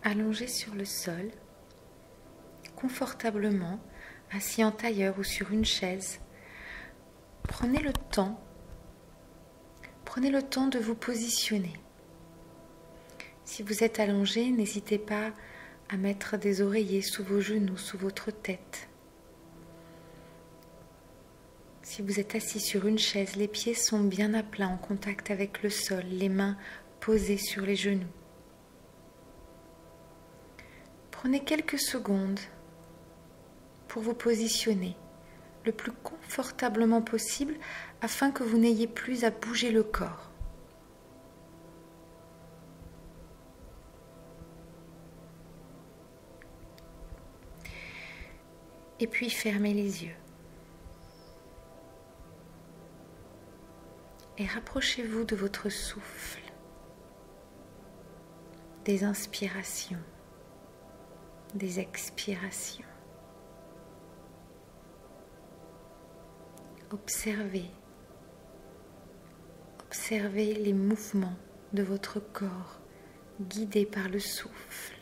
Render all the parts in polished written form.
allongé sur le sol, confortablement, assis en tailleur ou sur une chaise. Prenez le temps de vous positionner. Si vous êtes allongé, n'hésitez pas à mettre des oreillers sous vos genoux, sous votre tête. Si vous êtes assis sur une chaise, les pieds sont bien à plat en contact avec le sol, les mains posées sur les genoux. Prenez quelques secondes pour vous positionner le plus confortablement possible afin que vous n'ayez plus à bouger le corps. Et puis fermez les yeux. Et rapprochez-vous de votre souffle, des inspirations, des expirations. Observez les mouvements de votre corps guidés par le souffle.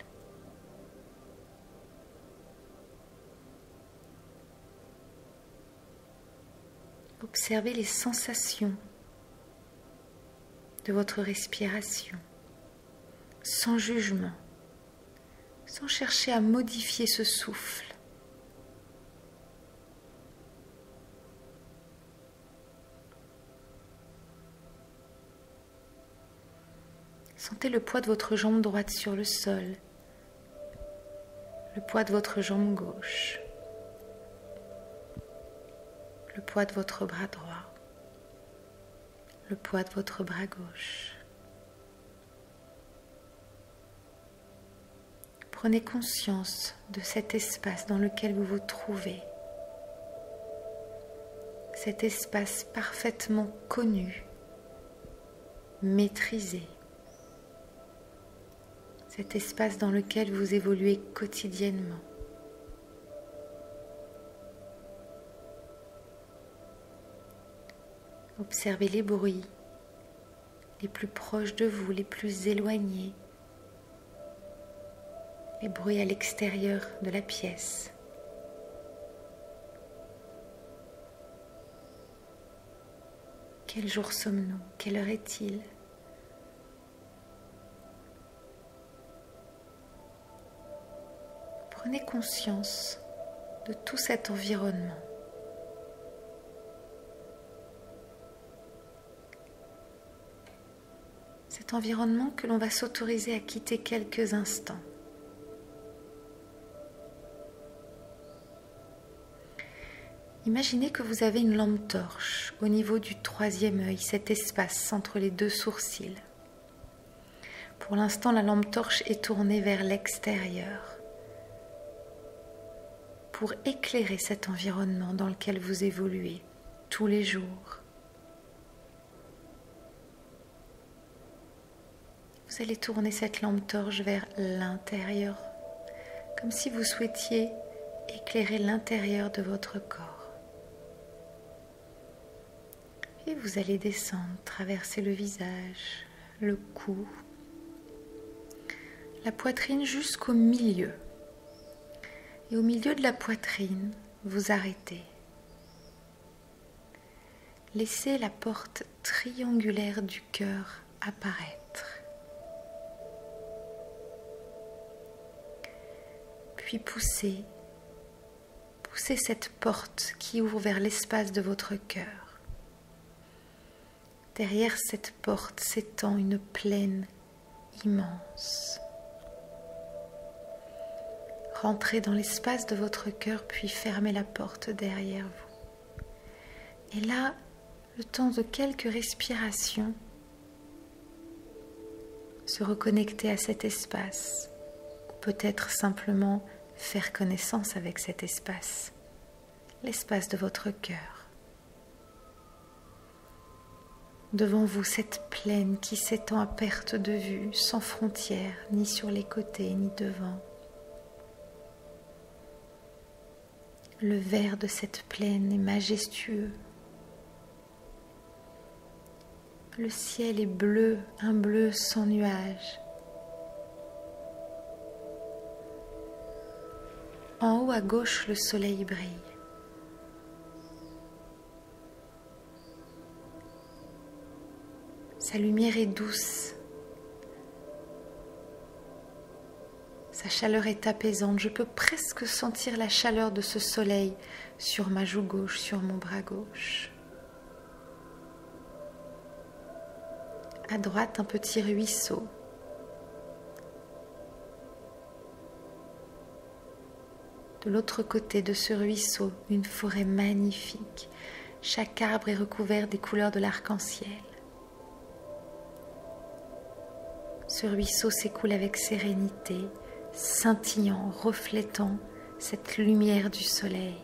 Observez les sensations de votre respiration, sans jugement, sans chercher à modifier ce souffle. Sentez le poids de votre jambe droite sur le sol, le poids de votre jambe gauche, le poids de votre bras droit, le poids de votre bras gauche. Prenez conscience de cet espace dans lequel vous vous trouvez, cet espace parfaitement connu, maîtrisé, cet espace dans lequel vous évoluez quotidiennement. Observez les bruits, les plus proches de vous, les plus éloignés, les bruits à l'extérieur de la pièce. Quel jour sommes-nous? Quelle heure est-il? Prenez conscience de tout cet environnement. Cet environnement que l'on va s'autoriser à quitter quelques instants. Imaginez que vous avez une lampe torche au niveau du troisième œil, cet espace entre les deux sourcils. Pour l'instant, la lampe torche est tournée vers l'extérieur pour éclairer cet environnement dans lequel vous évoluez tous les jours. Vous allez tourner cette lampe torche vers l'intérieur, comme si vous souhaitiez éclairer l'intérieur de votre corps. Et vous allez descendre, traverser le visage, le cou, la poitrine jusqu'au milieu. Et au milieu de la poitrine, vous arrêtez. Laissez la porte triangulaire du cœur apparaître. Puis poussez cette porte qui ouvre vers l'espace de votre cœur. Derrière cette porte s'étend une plaine immense. Rentrez dans l'espace de votre cœur, puis fermez la porte derrière vous. Et là, le temps de quelques respirations, se reconnecter à cet espace, ou peut-être simplement faire connaissance avec cet espace, l'espace de votre cœur. Devant vous, cette plaine qui s'étend à perte de vue, sans frontières, ni sur les côtés, ni devant. Le vert de cette plaine est majestueux. Le ciel est bleu, un bleu sans nuages. En haut à gauche, le soleil brille. Sa lumière est douce. Sa chaleur est apaisante. Je peux presque sentir la chaleur de ce soleil sur ma joue gauche, sur mon bras gauche. À droite, un petit ruisseau. De l'autre côté de ce ruisseau, une forêt magnifique. Chaque arbre est recouvert des couleurs de l'arc-en-ciel. Ce ruisseau s'écoule avec sérénité, scintillant, reflétant cette lumière du soleil.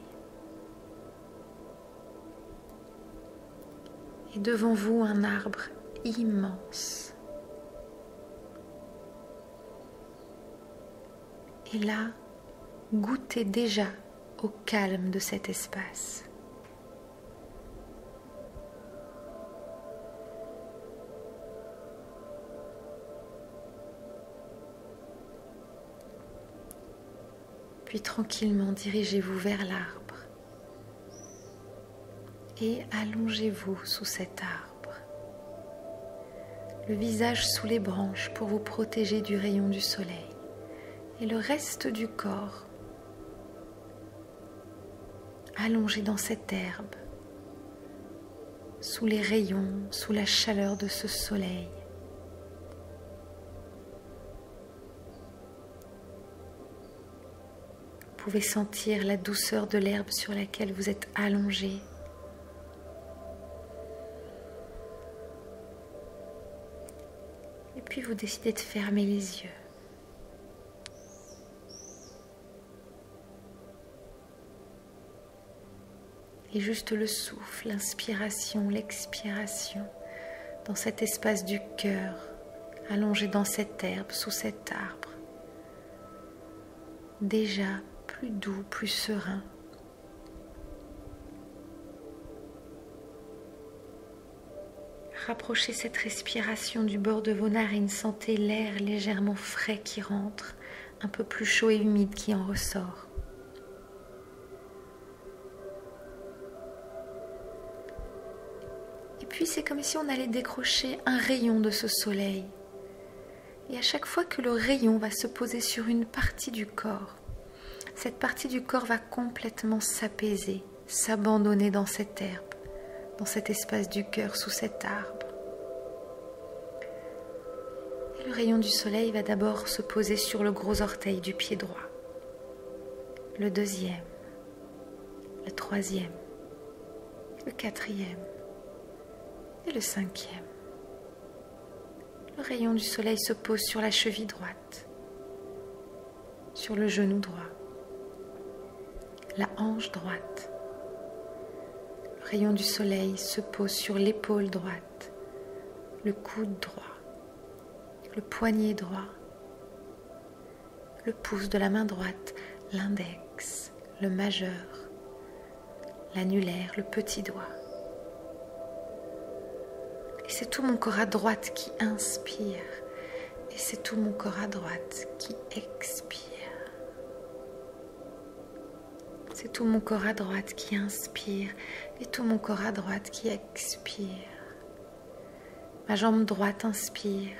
Et devant vous, un arbre immense. Et là, goûtez déjà au calme de cet espace. Puis tranquillement dirigez-vous vers l'arbre et allongez-vous sous cet arbre, le visage sous les branches pour vous protéger du rayon du soleil et le reste du corps allongé dans cette herbe, sous les rayons, sous la chaleur de ce soleil. Vous pouvez sentir la douceur de l'herbe sur laquelle vous êtes allongé. Et puis vous décidez de fermer les yeux. Et juste le souffle, l'inspiration, l'expiration, dans cet espace du cœur, allongé dans cette herbe, sous cet arbre. Déjà plus doux, plus serein. Rapprochez cette respiration du bord de vos narines, sentez l'air légèrement frais qui rentre, un peu plus chaud et humide qui en ressort. Et puis c'est comme si on allait décrocher un rayon de ce soleil. Et à chaque fois que le rayon va se poser sur une partie du corps, cette partie du corps va complètement s'apaiser, s'abandonner dans cette herbe, dans cet espace du cœur, sous cet arbre. Et le rayon du soleil va d'abord se poser sur le gros orteil du pied droit, le deuxième, le troisième, le quatrième et le cinquième. Le rayon du soleil se pose sur la cheville droite, sur le genou droit, la hanche droite. Le rayon du soleil se pose sur l'épaule droite, le coude droit, le poignet droit, le pouce de la main droite, l'index, le majeur, l'annulaire, le petit doigt. Et c'est tout mon corps à droite qui inspire et c'est tout mon corps à droite qui expire. C'est tout mon corps à droite qui inspire et tout mon corps à droite qui expire. Ma jambe droite inspire,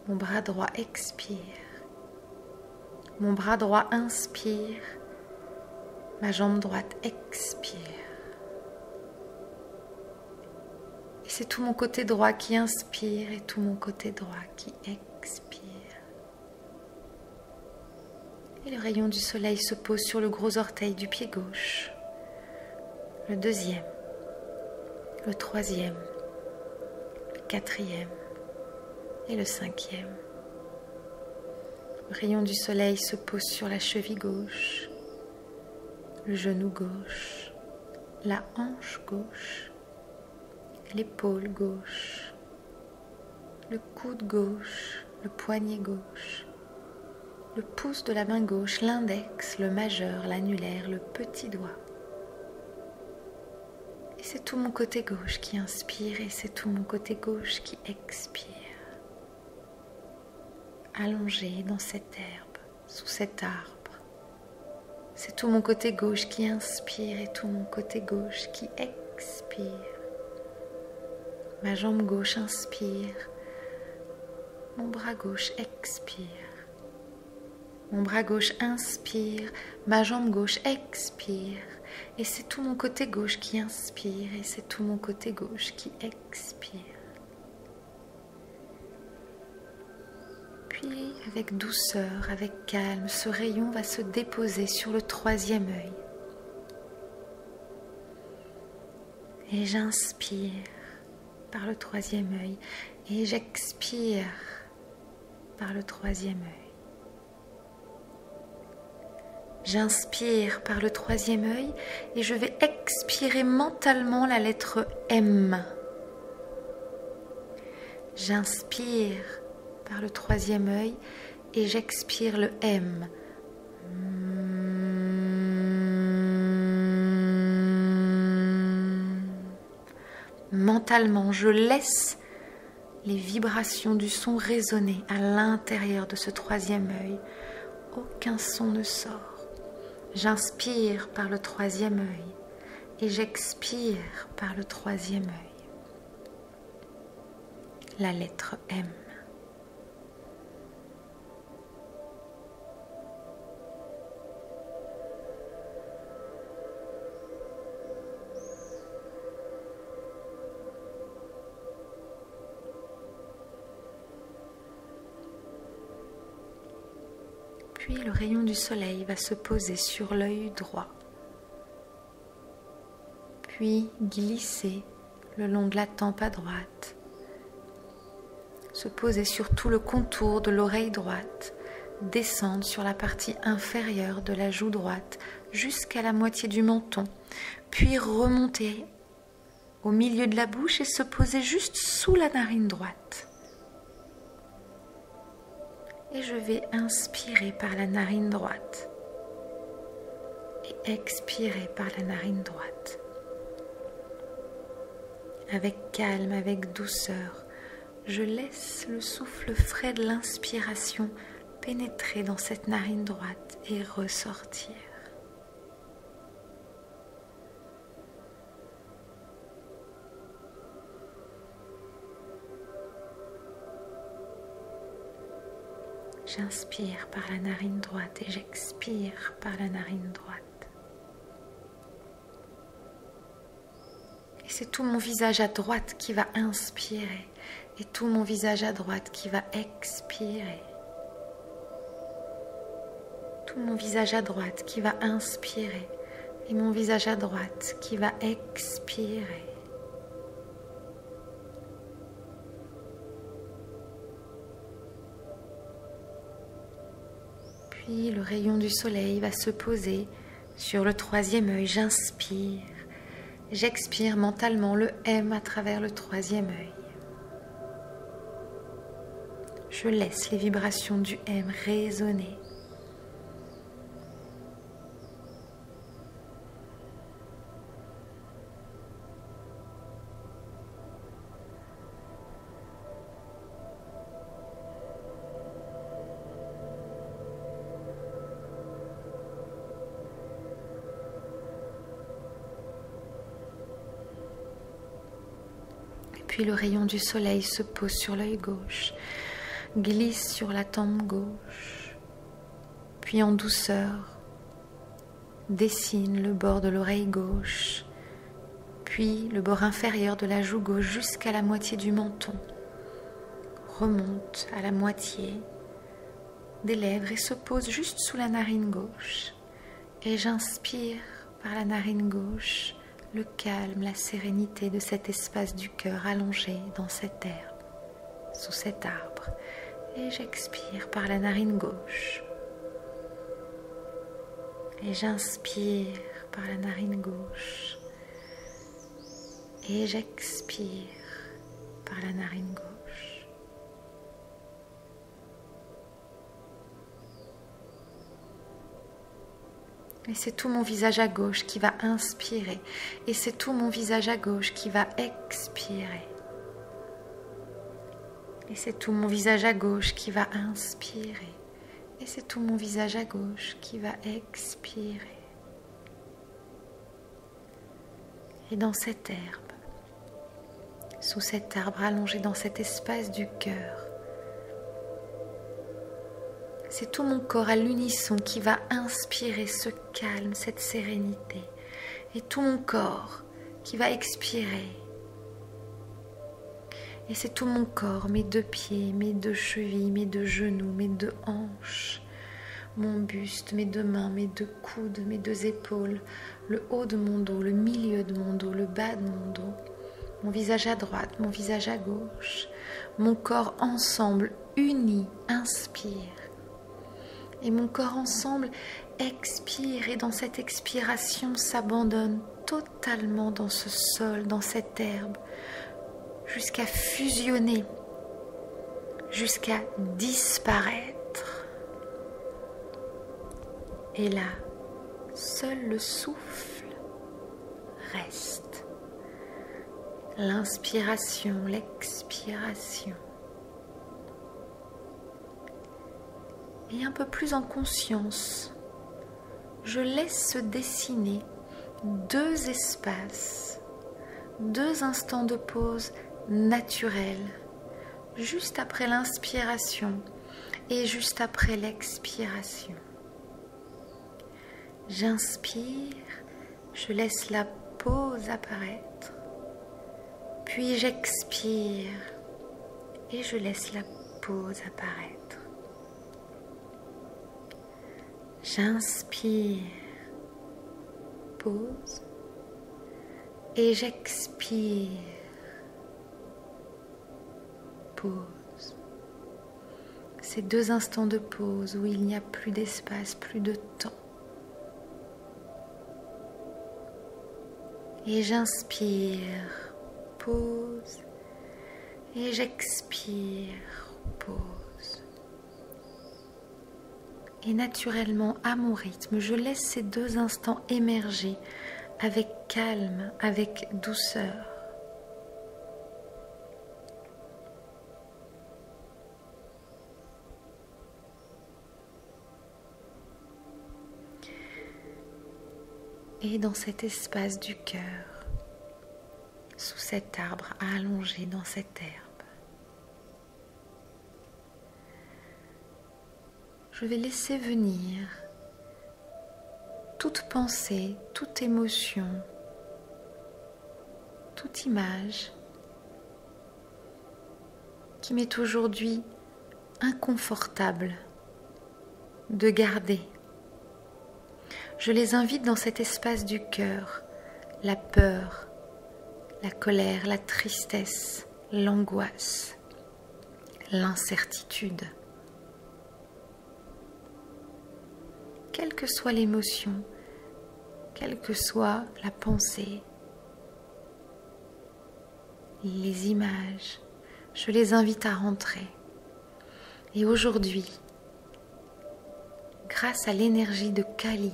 mon bras droit expire. Mon bras droit inspire, ma jambe droite expire. Et c'est tout mon côté droit qui inspire et tout mon côté droit qui expire. Et le rayon du soleil se pose sur le gros orteil du pied gauche, le deuxième, le troisième, le quatrième et le cinquième. Le rayon du soleil se pose sur la cheville gauche, le genou gauche, la hanche gauche, l'épaule gauche, le coude gauche, le poignet gauche, le pouce de la main gauche, l'index, le majeur, l'annulaire, le petit doigt. Et c'est tout mon côté gauche qui inspire et c'est tout mon côté gauche qui expire. Allongé dans cette herbe, sous cet arbre. C'est tout mon côté gauche qui inspire et tout mon côté gauche qui expire. Ma jambe gauche inspire, mon bras gauche expire. Mon bras gauche inspire, ma jambe gauche expire. Et c'est tout mon côté gauche qui inspire et c'est tout mon côté gauche qui expire. Puis, avec douceur, avec calme, ce rayon va se déposer sur le troisième œil. Et j'inspire par le troisième œil et j'expire par le troisième œil. J'inspire par le troisième œil et je vais expirer mentalement la lettre M. J'inspire par le troisième œil et j'expire le M. Mentalement, je laisse les vibrations du son résonner à l'intérieur de ce troisième œil. Aucun son ne sort. J'inspire par le troisième œil et j'expire par le troisième œil. La lettre M. Puis le rayon du soleil va se poser sur l'œil droit, puis glisser le long de la tempe à droite, se poser sur tout le contour de l'oreille droite, descendre sur la partie inférieure de la joue droite jusqu'à la moitié du menton, puis remonter au milieu de la bouche et se poser juste sous la narine droite. Et je vais inspirer par la narine droite et expirer par la narine droite. Avec calme, avec douceur, je laisse le souffle frais de l'inspiration pénétrer dans cette narine droite et ressortir. J'inspire par la narine droite et j'expire par la narine droite. Et c'est tout mon visage à droite qui va inspirer et tout mon visage à droite qui va expirer. Tout mon visage à droite qui va inspirer et mon visage à droite qui va expirer. Puis le rayon du soleil va se poser sur le troisième œil. J'inspire, j'expire mentalement le M à travers le troisième œil. Je laisse les vibrations du M résonner. Puis le rayon du soleil se pose sur l'œil gauche, glisse sur la tempe gauche, puis en douceur, dessine le bord de l'oreille gauche, puis le bord inférieur de la joue gauche jusqu'à la moitié du menton, remonte à la moitié des lèvres et se pose juste sous la narine gauche. Et j'inspire par la narine gauche le calme, la sérénité de cet espace du cœur allongé dans cette herbe, sous cet arbre. Et j'expire par la narine gauche. Et j'inspire par la narine gauche. Et j'expire par la narine gauche. Et c'est tout mon visage à gauche qui va inspirer. Et c'est tout mon visage à gauche qui va expirer. Et c'est tout mon visage à gauche qui va inspirer. Et c'est tout mon visage à gauche qui va expirer. Et dans cette herbe, sous cet arbre allongé dans cet espace du cœur, c'est tout mon corps à l'unisson qui va inspirer ce calme, cette sérénité. Et tout mon corps qui va expirer. Et c'est tout mon corps, mes 2 pieds, mes 2 chevilles, mes 2 genoux, mes 2 hanches, mon buste, mes 2 mains, mes 2 coudes, mes 2 épaules, le haut de mon dos, le milieu de mon dos, le bas de mon dos, mon visage à droite, mon visage à gauche, mon corps ensemble, uni, inspire. Et mon corps ensemble expire et dans cette expiration s'abandonne totalement dans ce sol, dans cette herbe, jusqu'à fusionner, jusqu'à disparaître. Et là, seul le souffle reste. L'inspiration, l'expiration. Et un peu plus en conscience, je laisse se dessiner 2 espaces, 2 instants de pause naturels, juste après l'inspiration et juste après l'expiration. J'inspire, je laisse la pause apparaître, puis j'expire et je laisse la pause apparaître. J'inspire, pause, et j'expire, pause. Ces 2 instants de pause où il n'y a plus d'espace, plus de temps. Et j'inspire, pause, et j'expire, pause. Et naturellement, à mon rythme, je laisse ces 2 instants émerger avec calme, avec douceur. Et dans cet espace du cœur, sous cet arbre allongé dans cette herbe, je vais laisser venir toute pensée, toute émotion, toute image qui m'est aujourd'hui inconfortable de garder. Je les invite dans cet espace du cœur, la peur, la colère, la tristesse, l'angoisse, l'incertitude. Quelle que soit l'émotion, quelle que soit la pensée, les images, je les invite à rentrer. Et aujourd'hui, grâce à l'énergie de Kali,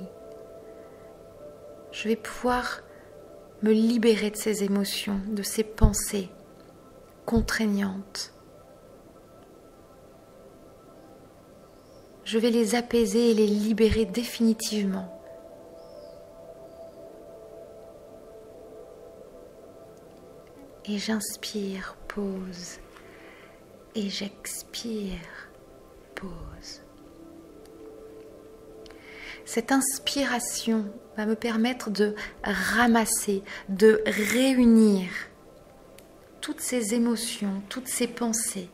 je vais pouvoir me libérer de ces émotions, de ces pensées contraignantes. Je vais les apaiser et les libérer définitivement. Et j'inspire, pause. Et j'expire, pause. Cette inspiration va me permettre de ramasser, de réunir toutes ces émotions, toutes ces pensées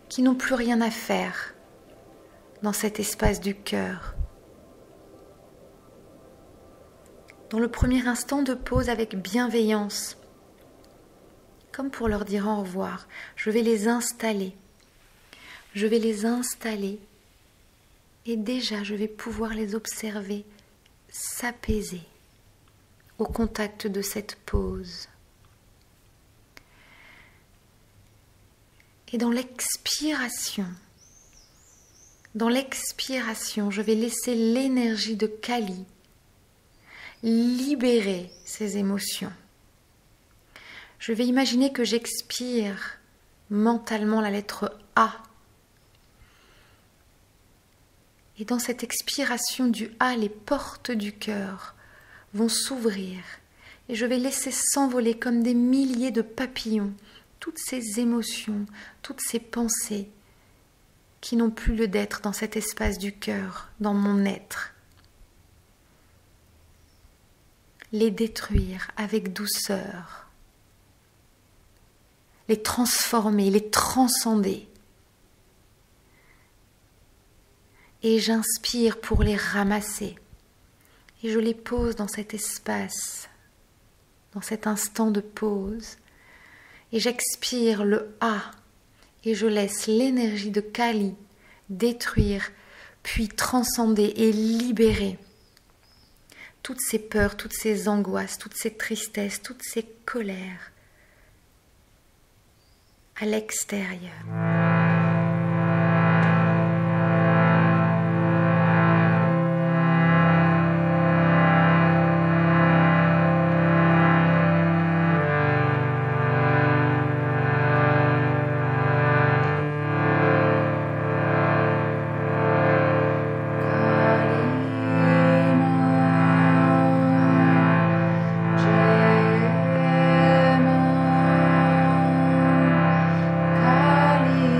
qui n'ont plus rien à faire dans cet espace du cœur. Dans le premier instant de pause avec bienveillance, comme pour leur dire au revoir, je vais les installer. Je vais les installer et déjà je vais pouvoir les observer s'apaiser au contact de cette pause. Et dans l'expiration, je vais laisser l'énergie de Kali libérer ces émotions. Je vais imaginer que j'expire mentalement la lettre A. Et dans cette expiration du A, les portes du cœur vont s'ouvrir et je vais laisser s'envoler comme des milliers de papillons toutes ces émotions, toutes ces pensées qui n'ont plus lieu d'être dans cet espace du cœur, dans mon être. Les détruire avec douceur, les transformer, les transcender. Et j'inspire pour les ramasser. Et je les pose dans cet espace, dans cet instant de pause. Et j'expire le A et je laisse l'énergie de Kali détruire, puis transcender et libérer toutes ces peurs, toutes ces angoisses, toutes ces tristesses, toutes ces colères à l'extérieur. Kali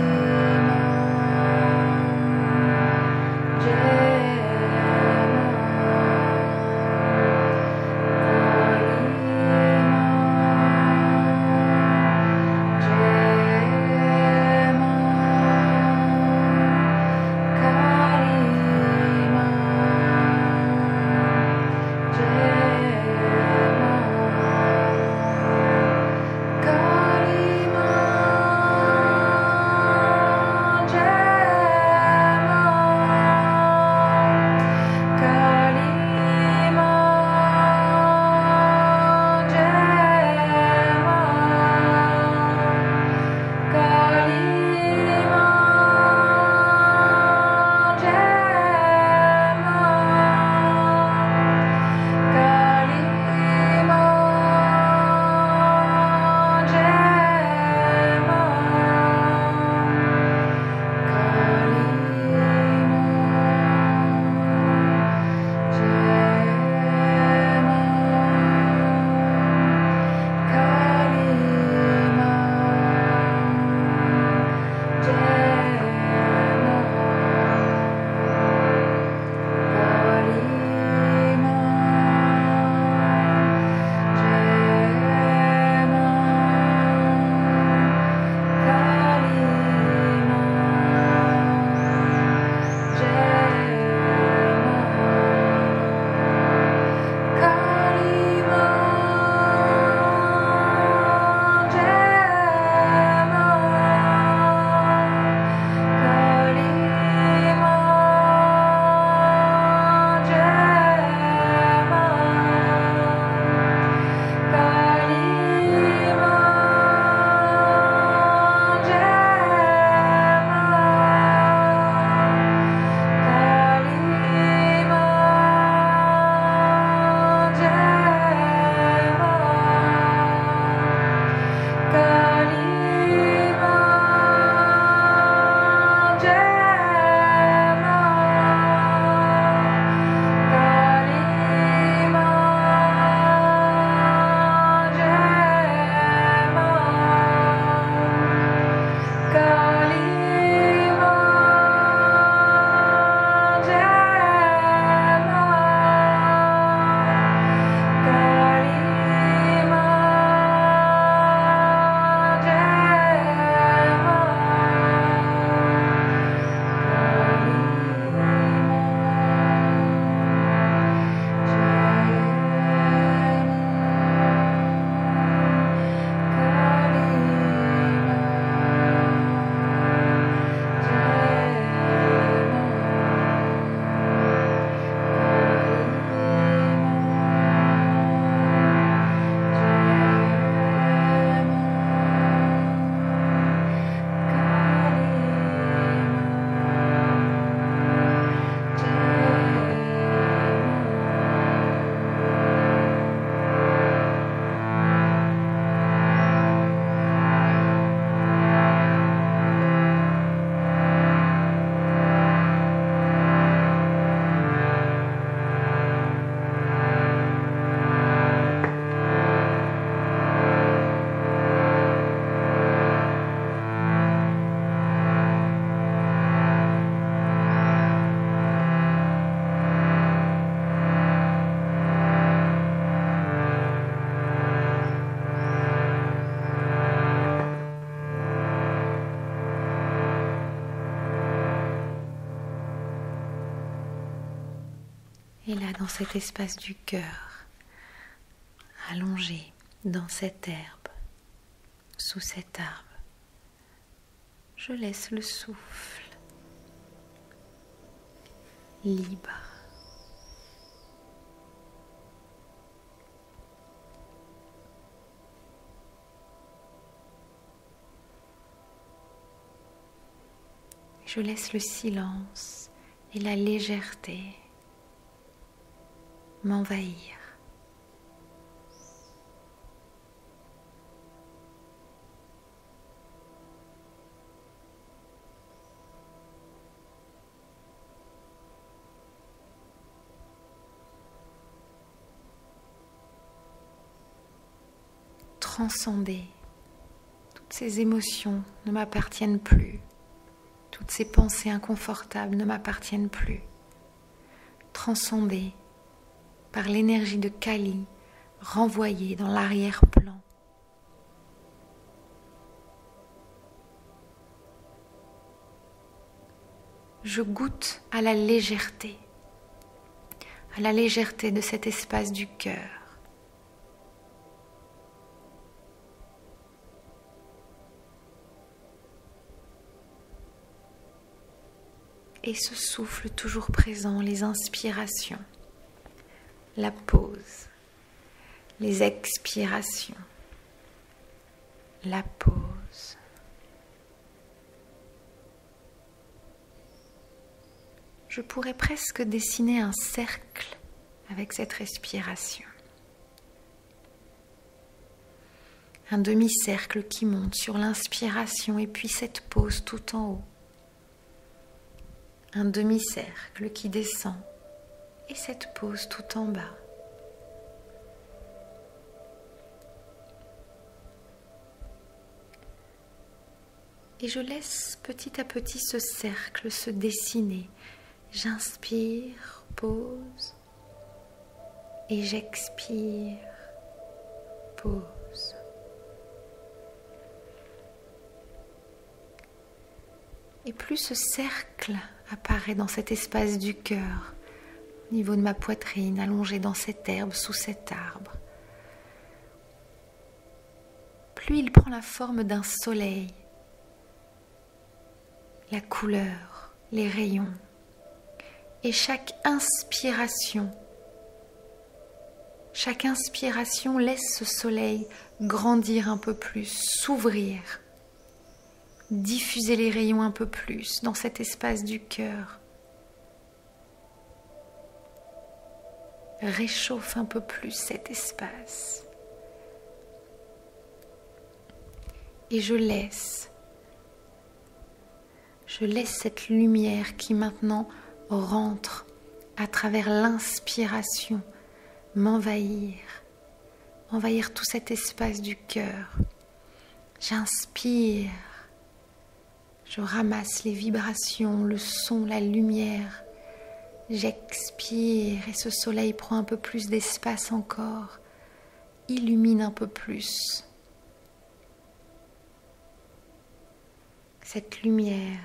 Et là, dans cet espace du cœur, allongé dans cette herbe, sous cet arbre, je laisse le souffle libre. Je laisse le silence et la légèreté m'envahir. Transcender. Toutes ces émotions ne m'appartiennent plus. Toutes ces pensées inconfortables ne m'appartiennent plus. Transcender par l'énergie de Kali, renvoyée dans l'arrière-plan. Je goûte à la légèreté de cet espace du cœur. Et ce souffle toujours présent, les inspirations, la pause, les expirations, la pause. Je pourrais presque dessiner un cercle avec cette respiration. Un demi-cercle qui monte sur l'inspiration et puis cette pause tout en haut. Un demi-cercle qui descend et cette pause tout en bas. Et je laisse petit à petit ce cercle se dessiner. J'inspire, pause, et j'expire, pause. Et plus ce cercle apparaît dans cet espace du cœur, au niveau de ma poitrine, allongée dans cette herbe, sous cet arbre, plus il prend la forme d'un soleil, la couleur, les rayons. Et chaque inspiration laisse ce soleil grandir un peu plus, s'ouvrir, diffuser les rayons un peu plus dans cet espace du cœur. Réchauffe un peu plus cet espace. Et je laisse cette lumière qui maintenant rentre à travers l'inspiration, m'envahir tout cet espace du cœur. J'inspire, je ramasse les vibrations, le son, la lumière. J'expire et ce soleil prend un peu plus d'espace encore, illumine un peu plus. Cette lumière.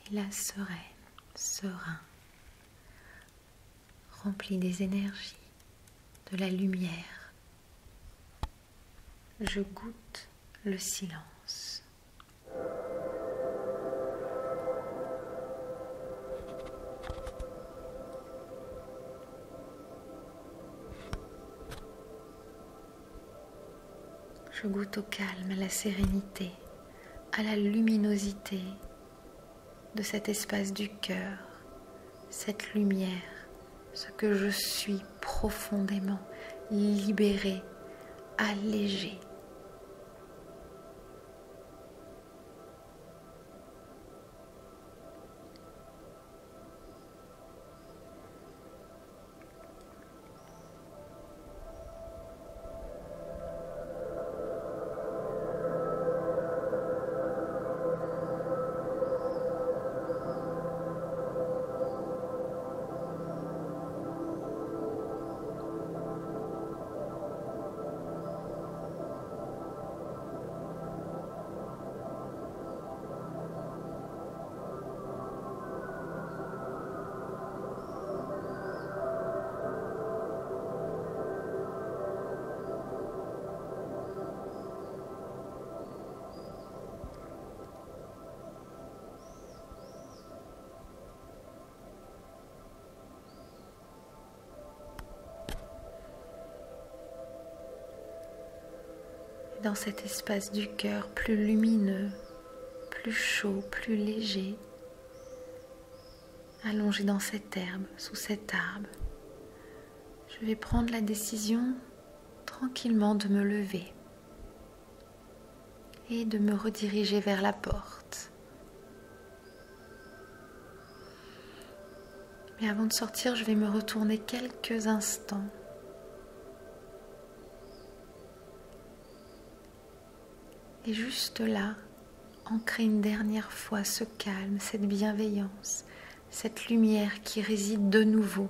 Et là, sereine, serein, rempli des énergies, de la lumière, je goûte le silence. Je goûte au calme, à la sérénité, à la luminosité de cet espace du cœur, cette lumière, ce que je suis profondément libérée, allégée. Dans cet espace du cœur plus lumineux, plus chaud, plus léger, allongé dans cette herbe, sous cet arbre, je vais prendre la décision tranquillement de me lever et de me rediriger vers la porte. Mais avant de sortir, je vais me retourner quelques instants. Et juste là, ancrer une dernière fois ce calme, cette bienveillance, cette lumière qui réside de nouveau,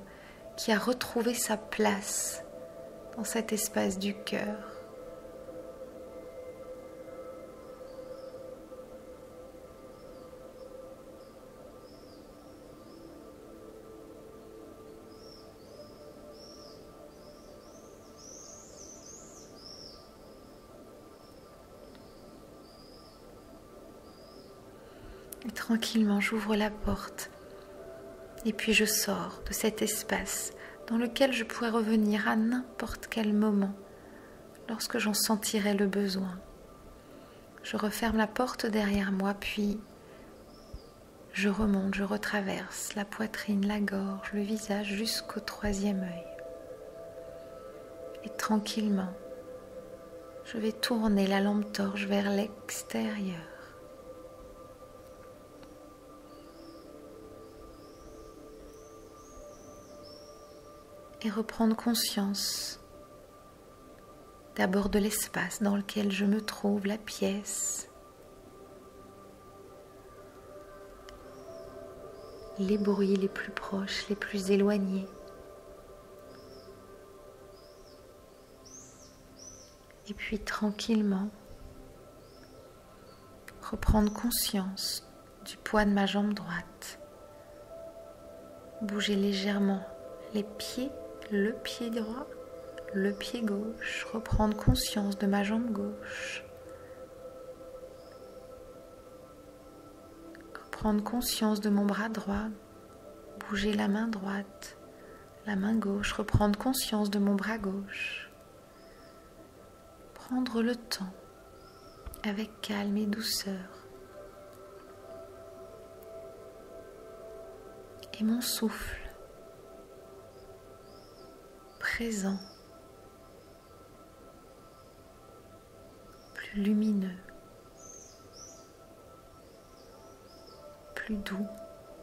qui a retrouvé sa place dans cet espace du cœur. Et tranquillement, j'ouvre la porte et puis je sors de cet espace dans lequel je pourrais revenir à n'importe quel moment lorsque j'en sentirai le besoin. Je referme la porte derrière moi, puis je remonte, je retraverse la poitrine, la gorge, le visage jusqu'au troisième œil. Et tranquillement, je vais tourner la lampe torche vers l'extérieur. Et reprendre conscience d'abord de l'espace dans lequel je me trouve, la pièce, les bruits les plus proches, les plus éloignés. Et puis tranquillement, reprendre conscience du poids de ma jambe droite. Bouger légèrement les pieds, le pied droit, le pied gauche, reprendre conscience de ma jambe gauche. Reprendre conscience de mon bras droit, bouger la main droite, la main gauche, reprendre conscience de mon bras gauche. Prendre le temps avec calme et douceur. Et mon souffle présent, plus lumineux, plus doux,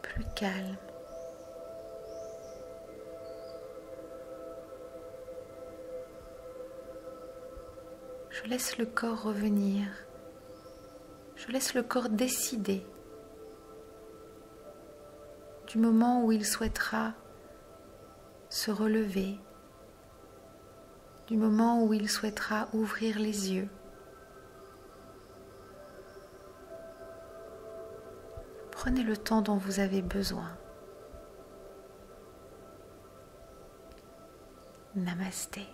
plus calme. Je laisse le corps revenir, je laisse le corps décider du moment où il souhaitera se relever, du moment où il souhaitera ouvrir les yeux. Prenez le temps dont vous avez besoin. Namasté.